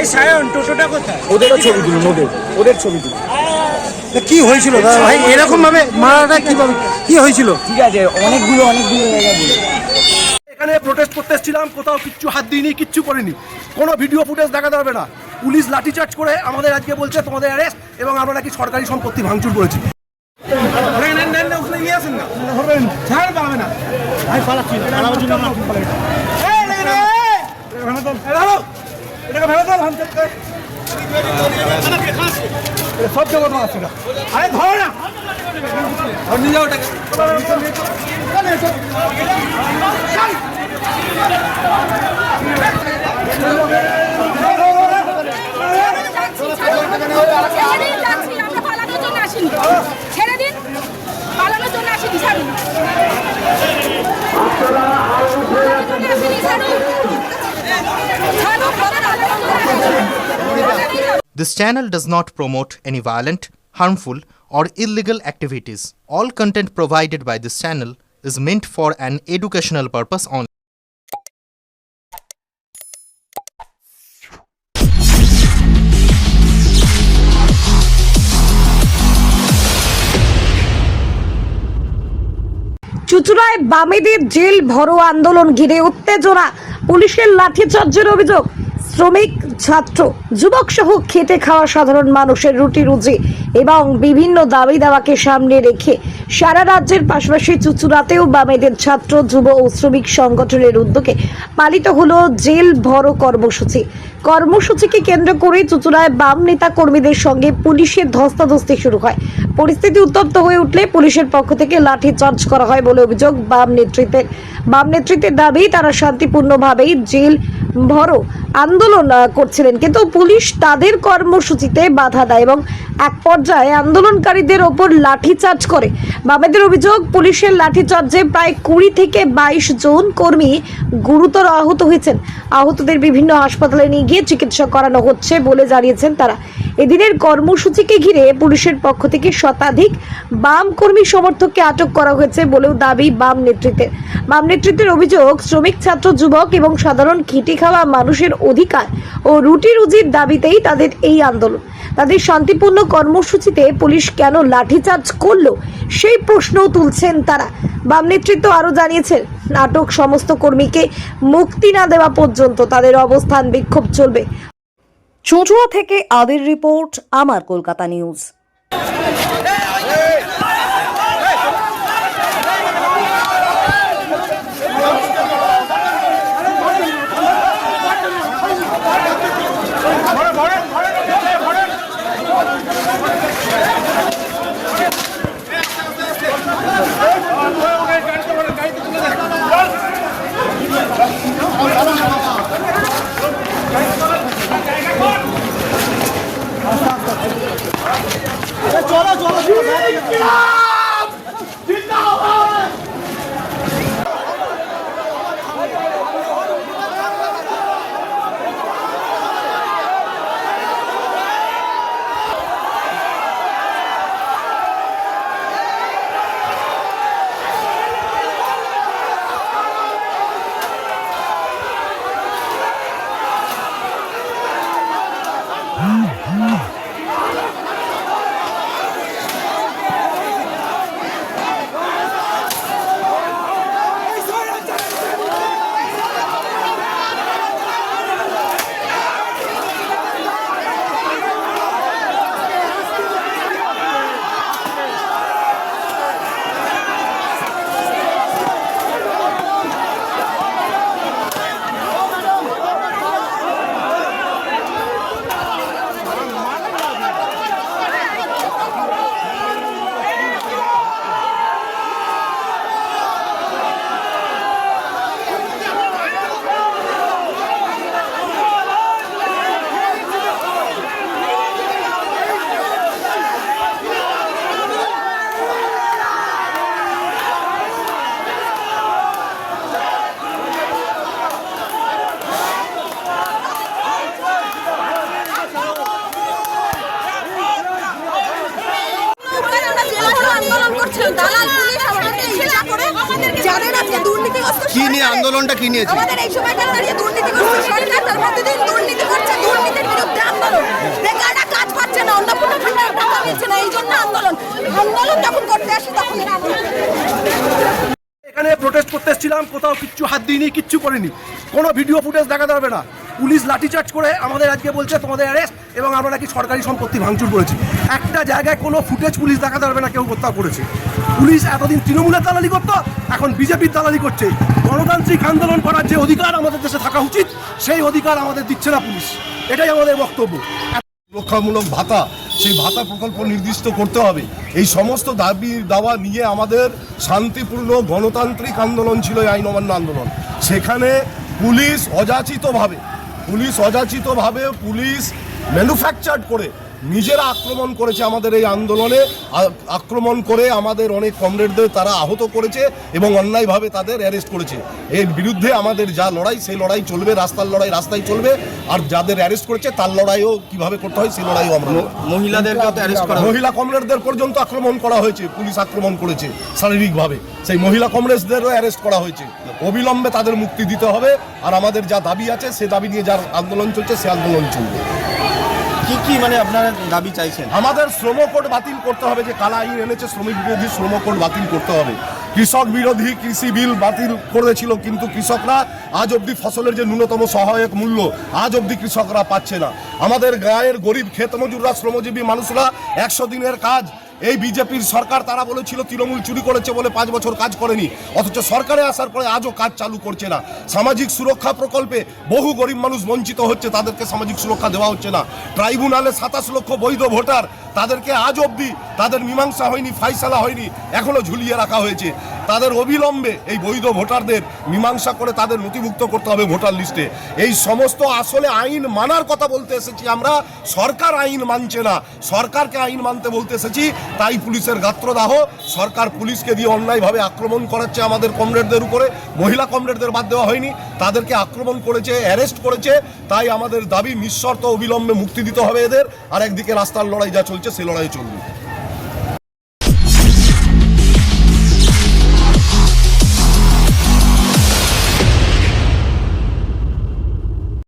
এই সায়ন টোটোটা কোথায়? ওদেরও ছবি তুলুন, ওদের ছবি তুলুন। কি হয়েছিল দাদা ভাই, এরকম ভাবে মারাটা কিভাবে কি হয়েছিল? ঠিক আছে, অনেকগুলো জায়গায় বলে। এখানে প্রোটেস্ট করতে এসেছিলাম, কোথাও কিচ্ছু হাত দিইনি, কিচ্ছু করিনি, কোনো ভিডিও ফুটেজ দেখাতে হবে না। পুলিশ লাঠিচার্জ করে আমাদের আজকে বলছে তোমাদের অ্যারেস্ট, এবং আমরা নাকি সরকারি সম্পত্তি ভাঙচুর করেছি। সব জগৎ আছে না, আরে ধরো না, নিয়ে যাও ওটাকে। ছেড়ে দিন, পালানোর জন্য আসিনি। This channel does not promote any violent, harmful, or illegal activities. All content provided by this channel is meant for an educational purpose only. চুঁচুড়ায় বামেদের জেল ভরো আন্দোলন ঘিরে উত্তেজনা, পুলিশের লাঠিচার্জের অভিযোগ। শ্রমিক, ছাত্র, যুবক সহ খেটে খাওয়া সাধারণ মানুষের রুটি রুজি এবং বিভিন্ন দাবি দাওয়াকে সামনে রেখে সারা রাজ্যের পাশাপাশি চুঁচুড়াতেও বামেদের ছাত্র, যুব ও শ্রমিক সংগঠনের উদ্যোগে পালিত হলো জেল ভরো কর্মসূচি। কর্মসূচিকে কেন্দ্র করে চুঁচুড়ায় বাম নেতা কর্মীদের সঙ্গে পুলিশের ধস্তাধস্তি শুরু হয়। পরিস্থিতি উত্তপ্ত হয়ে উঠলে পুলিশের পক্ষ থেকে লাঠি চার্জ করা হয় বলে অভিযোগ বাম নেতৃত্বের দাবি তারা শান্তিপূর্ণভাবেই জেল ভরো আন্দোলন করছিলেন, কিন্তু পুলিশ তাদের কর্মসূচিতে বাধা দেয় এবং এক পর্যায়ে আন্দোলনকারীদের ওপর লাঠিচার্জ করে। বামেদের অভিযোগ, পুলিশের লাঠিচার্জে প্রায় 20 থেকে 22 জন কর্মী গুরুতর আহত হয়েছেন। আহতদের বিভিন্ন হাসপাতালে নিয়ে গিয়ে চিকিৎসা করানো হচ্ছে বলে জানিয়েছেন তারা। এদিনের কর্মসূচিকে ঘিরে পুলিশের পক্ষ থেকে শতাধিক বাম কর্মী সমর্থককে আটক করা হয়েছে বলেও দাবি বাম নেতৃত্বের অভিযোগ, শ্রমিক, ছাত্র, যুবক এবং সাধারণ খেটে খাওয়া মানুষের অধিকার ও রুটি রুজির দাবিতেই তাদের এই আন্দোলন। তাদের শান্তিপূর্ণ কর্মসূচিতে পুলিশ কেন লাঠিচার্জ করলো সেই প্রশ্নও তুলছেন তারা। বাম নেতৃত্ব আরও জানিয়েছেন, আটক সমস্ত কর্মীকে মুক্তি না দেওয়া পর্যন্ত তাদের অবস্থান বিক্ষোভ চলবে। চুঁচুড়া থেকে আদির রিপোর্ট, আমার কলকাতা নিউজ। কি নিয়ে আন্দোলনটা কি নিয়েছে? আমাদের এই সময়কার দাঁড়িয়ে দুর্নীতিগ্রস্ত সরকার তার প্রতিদিন দুর্নীতি করছে, দুর্নীতির আন্দোলন যখন করতে আসি তখন এরা এখানে প্রোটেস্ট করতে এসেছিলাম, কোথাও কিচ্ছু হাত দিইনি, কিচ্ছু করিনি। কোনো ভিডিও ফুটেজ দেখাতে পারবে না। পুলিশ লাঠিচার্জ করে আমাদের আজকে বলছে তোমাদের অ্যারেস্ট, এবং আমরা নাকি সরকারি সম্পত্তি ভাঙচুর করেছি। একটা জায়গায় কোনো ফুটেজ পুলিশ দেখাতে পারবে না কেউ কোথাও করেছে। পুলিশ এতদিন তৃণমূলের দালালি করতো, এখন বিজেপির দালালি করছে। গণতান্ত্রিক আন্দোলন করার যে অধিকার আমাদের দেশে থাকা উচিত, সেই অধিকার আমাদের দিচ্ছে না পুলিশ। এটাই আমাদের বক্তব্য। সুরক্ষামূলক ভাতা, সেই ভাতা প্রকল্প নির্দিষ্ট করতে হবে। এই সমস্ত দাবি দাওয়া নিয়ে আমাদের শান্তিপূর্ণ গণতান্ত্রিক আন্দোলন ছিল, এই আইন অমান্য আন্দোলন। সেখানে পুলিশ অযাচিতভাবে পুলিশ ম্যানুফ্যাকচার্ড করে নিজেরা আক্রমণ করেছে আমাদের এই আন্দোলনে। আক্রমণ করে আমাদের অনেক কমরেডদের তারা আহত করেছে এবং অন্যায়ভাবে তাদের অ্যারেস্ট করেছে। এর বিরুদ্ধে আমাদের যা লড়াই, সেই লড়াই চলবে। রাস্তার লড়াই রাস্তায় চলবে, আর যাদের অ্যারেস্ট করেছে তার লড়াইও কিভাবে করতে হয় সেই লড়াইও আমরা। মহিলা কমরেডদের পর্যন্ত আক্রমণ করা হয়েছে, পুলিশ আক্রমণ করেছে শারীরিকভাবে। সেই মহিলা কমরেডদেরও অ্যারেস্ট করা হয়েছে। অবিলম্বে তাদের মুক্তি দিতে হবে। আর আমাদের যা দাবি আছে সে দাবি নিয়ে যার আন্দোলন চলছে সে আন্দোলন চলবে। কি মানে আপনারা দাবি চাইছেন? আমাদের শ্রম কোড বাতিল করতে হবে। যে কালা আইন এনেছে শ্রমিক বিরোধী শ্রম কোড বাতিল করতে হবে। কৃষক বিরোধী কৃষি বিল বাতিল করেছিল, কিন্তু কৃষকরা আজ অবধি ফসলের যে ন্যূনতম সহায়ক মূল্য আজ অবধি কৃষকরা পাচ্ছে না। আমাদের গাঁয়ের গরিব ক্ষেত মজুররা, শ্রমজীবী মানুষরা 100 দিনের কাজ, এই বিজেপির সরকার তারা বলেছিল তৃণমূল চুরি করেছে বলে 5 বছর কাজ করেনি, অথচ সরকারে আসার পরে আজও কাজ চালু করছে না। সামাজিক সুরক্ষা প্রকল্পে বহু গরিব মানুষ বঞ্চিত হচ্ছে, তাদেরকে সামাজিক সুরক্ষা দেওয়া হচ্ছে না। ট্রাইব্যুনালে 27 লক্ষ বৈধ ভোটার, তাদেরকে আজ অবধি তাদের মীমাংসা হয়নি, ফাইসালা হয়নি, এখনো ঝুলিয়ে রাখা হয়েছে। তাদের অবিলম্বে এই বৈধ ভোটারদের মীমাংসা করে তাদের নথিভুক্ত করতে হবে ভোটার লিস্টে। এই সমস্ত আসলে আইন মানার কথা বলতে এসেছি আমরা, সরকার আইন মানছে না। সরকারকে আইন মানতে বলতে এসেছি, তাই পুলিশের গাত্রদাহ। সরকার পুলিশকে দিয়ে অন্যায়ভাবে আক্রমণ করাচ্ছে আমাদের কমরেডদের উপরে। মহিলা কমরেডদের বাদ দেওয়া হয়নি, তাদেরকে আক্রমণ করেছে, অ্যারেস্ট করেছে। তাই আমাদের দাবি নিঃশর্ত অবিলম্বে মুক্তি দিতে হবে এদের। আর একদিকে রাস্তার লড়াই যা চলছে সে লড়াই চলবে।